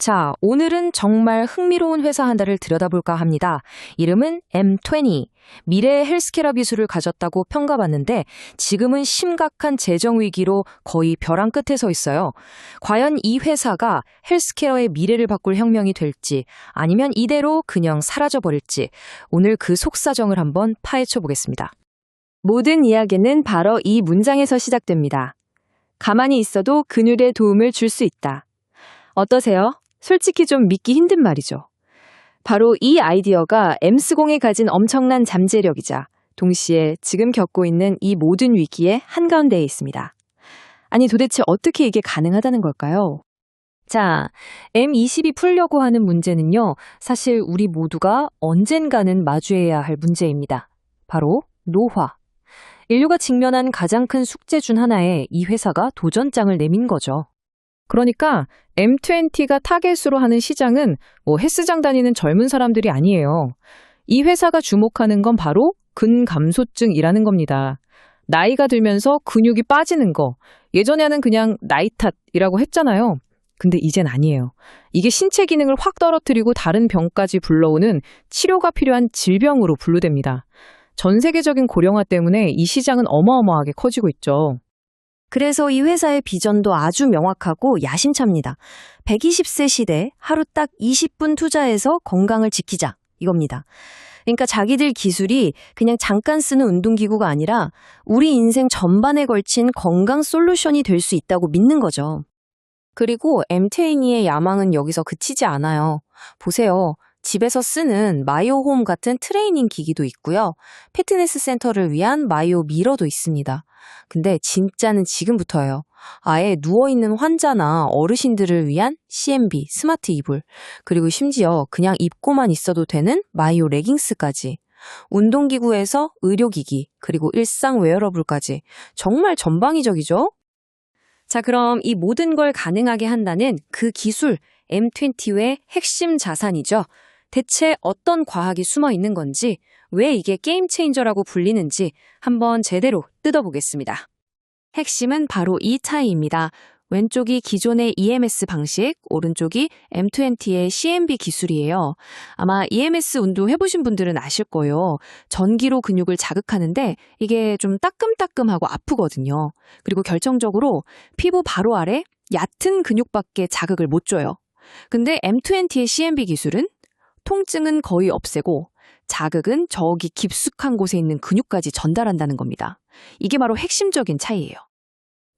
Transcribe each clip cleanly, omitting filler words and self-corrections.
자, 오늘은 정말 흥미로운 회사 한 달을 들여다볼까 합니다. 이름은 M20. 미래의 헬스케어 기술을 가졌다고 평가받는데 지금은 심각한 재정 위기로 거의 벼랑 끝에 서 있어요. 과연 이 회사가 헬스케어의 미래를 바꿀 혁명이 될지 아니면 이대로 그냥 사라져버릴지 오늘 그 속사정을 한번 파헤쳐 보겠습니다. 모든 이야기는 바로 이 문장에서 시작됩니다. 가만히 있어도 근육에 도움을 줄 수 있다. 어떠세요? 솔직히 좀 믿기 힘든 말이죠. 바로 이 아이디어가 엠스공이 가진 엄청난 잠재력이자 동시에 지금 겪고 있는 이 모든 위기의 한가운데에 있습니다. 아니 도대체 어떻게 이게 가능하다는 걸까요? 자, M20이 풀려고 하는 문제는요. 사실 우리 모두가 언젠가는 마주해야 할 문제입니다. 바로 노화. 인류가 직면한 가장 큰 숙제 중 하나에 이 회사가 도전장을 내민 거죠. 그러니까 M20가 타겟으로 하는 시장은 헬스장 다니는 젊은 사람들이 아니에요. 이 회사가 주목하는 건 바로 근감소증이라는 겁니다. 나이가 들면서 근육이 빠지는 거. 예전에는 그냥 나이 탓이라고 했잖아요. 근데 이젠 아니에요. 이게 신체 기능을 확 떨어뜨리고 다른 병까지 불러오는 치료가 필요한 질병으로 분류됩니다. 전 세계적인 고령화 때문에 이 시장은 어마어마하게 커지고 있죠. 그래서 이 회사의 비전도 아주 명확하고 야심찹니다. 120세 시대 하루 딱 20분 투자해서 건강을 지키자 이겁니다. 그러니까 자기들 기술이 그냥 잠깐 쓰는 운동기구가 아니라 우리 인생 전반에 걸친 건강 솔루션이 될 수 있다고 믿는 거죠. 그리고 M20의 야망은 여기서 그치지 않아요. 보세요. 집에서 쓰는 마이오홈 같은 트레이닝 기기도 있고요. 피트니스 센터를 위한 마이오 미러도 있습니다. 근데 진짜는 지금부터예요. 아예 누워있는 환자나 어르신들을 위한 CMB, 스마트 이불, 그리고 심지어 그냥 입고만 있어도 되는 마이오 레깅스까지. 운동기구에서 의료기기, 그리고 일상 웨어러블까지. 정말 전방위적이죠? 자, 그럼 이 모든 걸 가능하게 한다는 그 기술, M20의 핵심 자산이죠. 대체 어떤 과학이 숨어 있는 건지, 왜 이게 게임 체인저라고 불리는지 한번 제대로 뜯어보겠습니다. 핵심은 바로 이 차이입니다. 왼쪽이 기존의 EMS 방식, 오른쪽이 M20의 CMB 기술이에요. 아마 EMS 운동 해보신 분들은 아실 거예요. 전기로 근육을 자극하는데 이게 좀 따끔따끔하고 아프거든요. 그리고 결정적으로 피부 바로 아래 얕은 근육밖에 자극을 못 줘요. 근데 M20의 CMB 기술은 통증은 거의 없애고 자극은 저기 깊숙한 곳에 있는 근육까지 전달한다는 겁니다. 이게 바로 핵심적인 차이예요.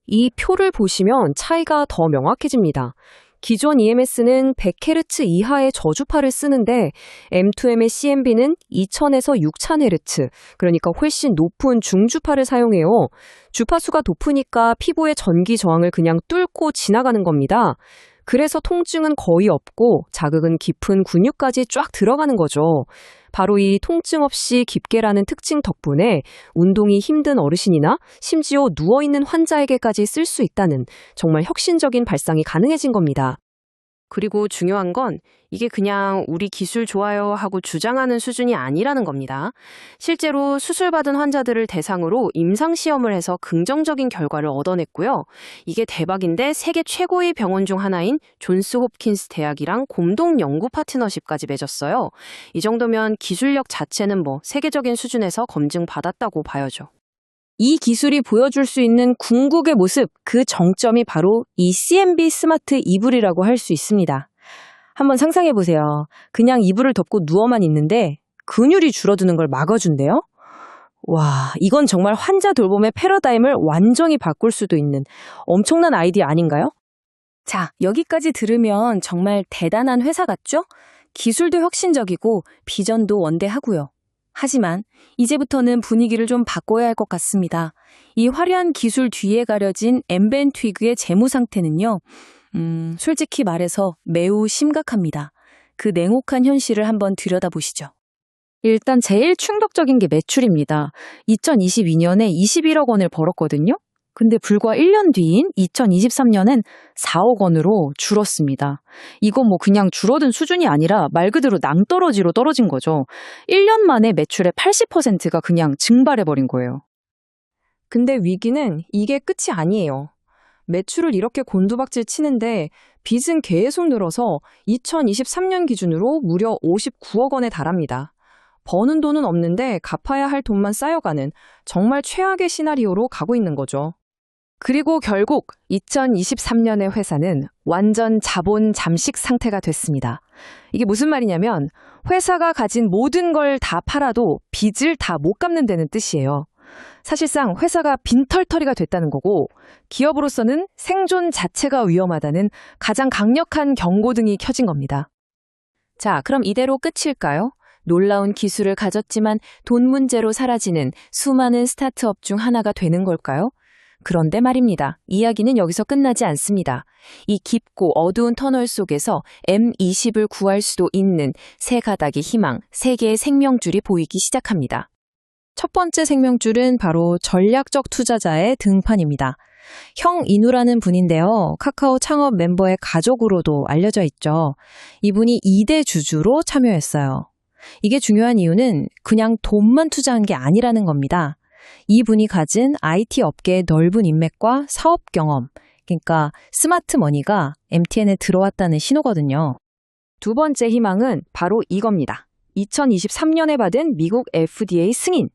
이 표를 보시면 차이가 더 명확해집니다. 기존 EMS는 100Hz 이하의 저주파를 쓰는데 M2M의 CMB는 2000에서 6000Hz, 그러니까 훨씬 높은 중주파를 사용해요. 주파수가 높으니까 피부의 전기 저항을 그냥 뚫고 지나가는 겁니다. 그래서 통증은 거의 없고 자극은 깊은 근육까지 쫙 들어가는 거죠. 바로 이 통증 없이 깊게라는 특징 덕분에 운동이 힘든 어르신이나 심지어 누워있는 환자에게까지 쓸 수 있다는 정말 혁신적인 발상이 가능해진 겁니다. 그리고 중요한 건 이게 그냥 우리 기술 좋아요 하고 주장하는 수준이 아니라는 겁니다. 실제로 수술받은 환자들을 대상으로 임상시험을 해서 긍정적인 결과를 얻어냈고요. 이게 대박인데 세계 최고의 병원 중 하나인 존스 홉킨스 대학이랑 공동 연구 파트너십까지 맺었어요. 이 정도면 기술력 자체는 세계적인 수준에서 검증받았다고 봐야죠. 이 기술이 보여줄 수 있는 궁극의 모습, 그 정점이 바로 이 CMB 스마트 이불이라고 할 수 있습니다. 한번 상상해보세요. 그냥 이불을 덮고 누워만 있는데 근육이 줄어드는 걸 막아준대요? 와, 이건 정말 환자 돌봄의 패러다임을 완전히 바꿀 수도 있는 엄청난 아이디어 아닌가요? 자, 여기까지 들으면 정말 대단한 회사 같죠? 기술도 혁신적이고 비전도 원대하고요. 하지만 이제부터는 분위기를 좀 바꿔야 할 것 같습니다. 이 화려한 기술 뒤에 가려진 M20의 재무 상태는요. 솔직히 말해서 매우 심각합니다. 그 냉혹한 현실을 한번 들여다보시죠. 일단 제일 충격적인 게 매출입니다. 2022년에 21억 원을 벌었거든요. 근데 불과 1년 뒤인 2023년엔 4억 원으로 줄었습니다. 이건 그냥 줄어든 수준이 아니라 말 그대로 낭떠러지로 떨어진 거죠. 1년 만에 매출의 80%가 그냥 증발해버린 거예요. 근데 위기는 이게 끝이 아니에요. 매출을 이렇게 곤두박질 치는데 빚은 계속 늘어서 2023년 기준으로 무려 59억 원에 달합니다. 버는 돈은 없는데 갚아야 할 돈만 쌓여가는 정말 최악의 시나리오로 가고 있는 거죠. 그리고 결국 2023년의 회사는 완전 자본 잠식 상태가 됐습니다. 이게 무슨 말이냐면 회사가 가진 모든 걸 다 팔아도 빚을 다 못 갚는다는 뜻이에요. 사실상 회사가 빈털터리가 됐다는 거고 기업으로서는 생존 자체가 위험하다는 가장 강력한 경고등이 켜진 겁니다. 자, 그럼 이대로 끝일까요? 놀라운 기술을 가졌지만 돈 문제로 사라지는 수많은 스타트업 중 하나가 되는 걸까요? 그런데 말입니다. 이야기는 여기서 끝나지 않습니다. 이 깊고 어두운 터널 속에서 M20을 구할 수도 있는 세 가닥의 희망, 세 개의 생명줄이 보이기 시작합니다. 첫 번째 생명줄은 바로 전략적 투자자의 등판입니다. 형인우라는 분인데요. 카카오 창업 멤버의 가족으로도 알려져 있죠. 이분이 2대 주주로 참여했어요. 이게 중요한 이유는 그냥 돈만 투자한 게 아니라는 겁니다. 이분이 가진 IT 업계의 넓은 인맥과 사업 경험, 그러니까 스마트 머니가 MTN에 들어왔다는 신호거든요. 두 번째 희망은 바로 이겁니다. 2023년에 받은 미국 FDA 승인.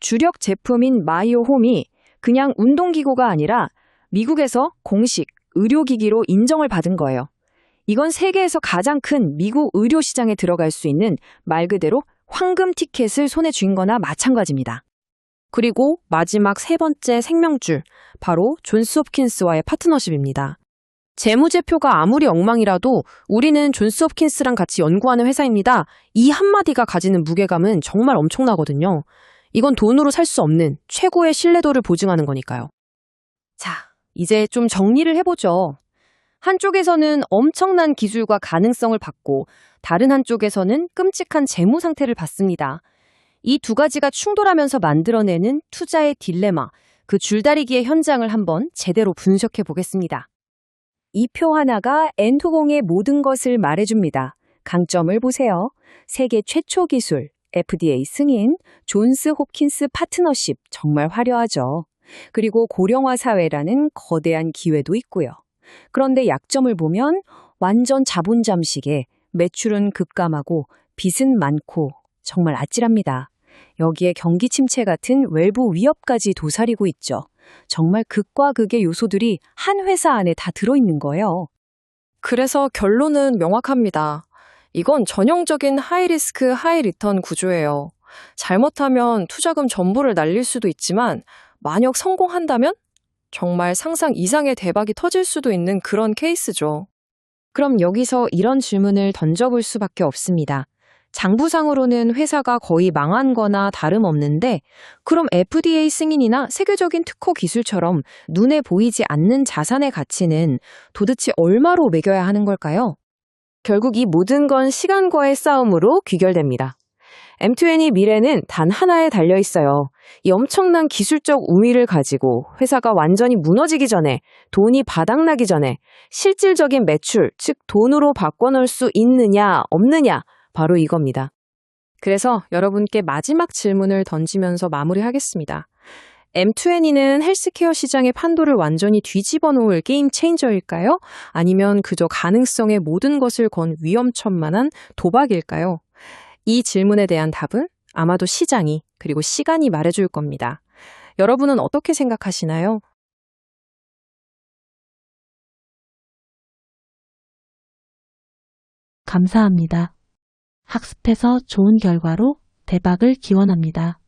주력 제품인 마이오홈이 그냥 운동기구가 아니라 미국에서 공식 의료기기로 인정을 받은 거예요. 이건 세계에서 가장 큰 미국 의료 시장에 들어갈 수 있는 말 그대로 황금 티켓을 손에 쥔 거나 마찬가지입니다. 그리고 마지막 세 번째 생명줄, 바로 존스홉킨스와의 파트너십입니다. 재무제표가 아무리 엉망이라도 우리는 존스홉킨스랑 같이 연구하는 회사입니다. 이 한마디가 가지는 무게감은 정말 엄청나거든요. 이건 돈으로 살 수 없는 최고의 신뢰도를 보증하는 거니까요. 자, 이제 좀 정리를 해보죠. 한쪽에서는 엄청난 기술과 가능성을 받고 다른 한쪽에서는 끔찍한 재무 상태를 받습니다. 이 두 가지가 충돌하면서 만들어내는 투자의 딜레마, 그 줄다리기의 현장을 한번 제대로 분석해 보겠습니다. 이 표 하나가 N토공의 모든 것을 말해줍니다. 강점을 보세요. 세계 최초 기술, FDA 승인, 존스 홉킨스 파트너십 정말 화려하죠. 그리고 고령화 사회라는 거대한 기회도 있고요. 그런데 약점을 보면 완전 자본 잠식에 매출은 급감하고 빚은 많고 정말 아찔합니다. 여기에 경기 침체 같은 외부 위협까지 도사리고 있죠. 정말 극과 극의 요소들이 한 회사 안에 다 들어있는 거예요. 그래서 결론은 명확합니다. 이건 전형적인 하이리스크 하이리턴 구조예요. 잘못하면 투자금 전부를 날릴 수도 있지만 만약 성공한다면 정말 상상 이상의 대박이 터질 수도 있는 그런 케이스죠. 그럼 여기서 이런 질문을 던져볼 수밖에 없습니다. 장부상으로는 회사가 거의 망한 거나 다름없는데 그럼 FDA 승인이나 세계적인 특허 기술처럼 눈에 보이지 않는 자산의 가치는 도대체 얼마로 매겨야 하는 걸까요? 결국 이 모든 건 시간과의 싸움으로 귀결됩니다. M20 미래는 단 하나에 달려 있어요. 이 엄청난 기술적 우위를 가지고 회사가 완전히 무너지기 전에, 돈이 바닥나기 전에 실질적인 매출, 즉 돈으로 바꿔놓을 수 있느냐, 없느냐, 바로 이겁니다. 그래서 여러분께 마지막 질문을 던지면서 마무리하겠습니다. M20는 헬스케어 시장의 판도를 완전히 뒤집어 놓을 게임 체인저일까요? 아니면 그저 가능성의 모든 것을 건 위험천만한 도박일까요? 이 질문에 대한 답은 아마도 시장이 그리고 시간이 말해줄 겁니다. 여러분은 어떻게 생각하시나요? 감사합니다. 학습해서 좋은 결과로 대박을 기원합니다.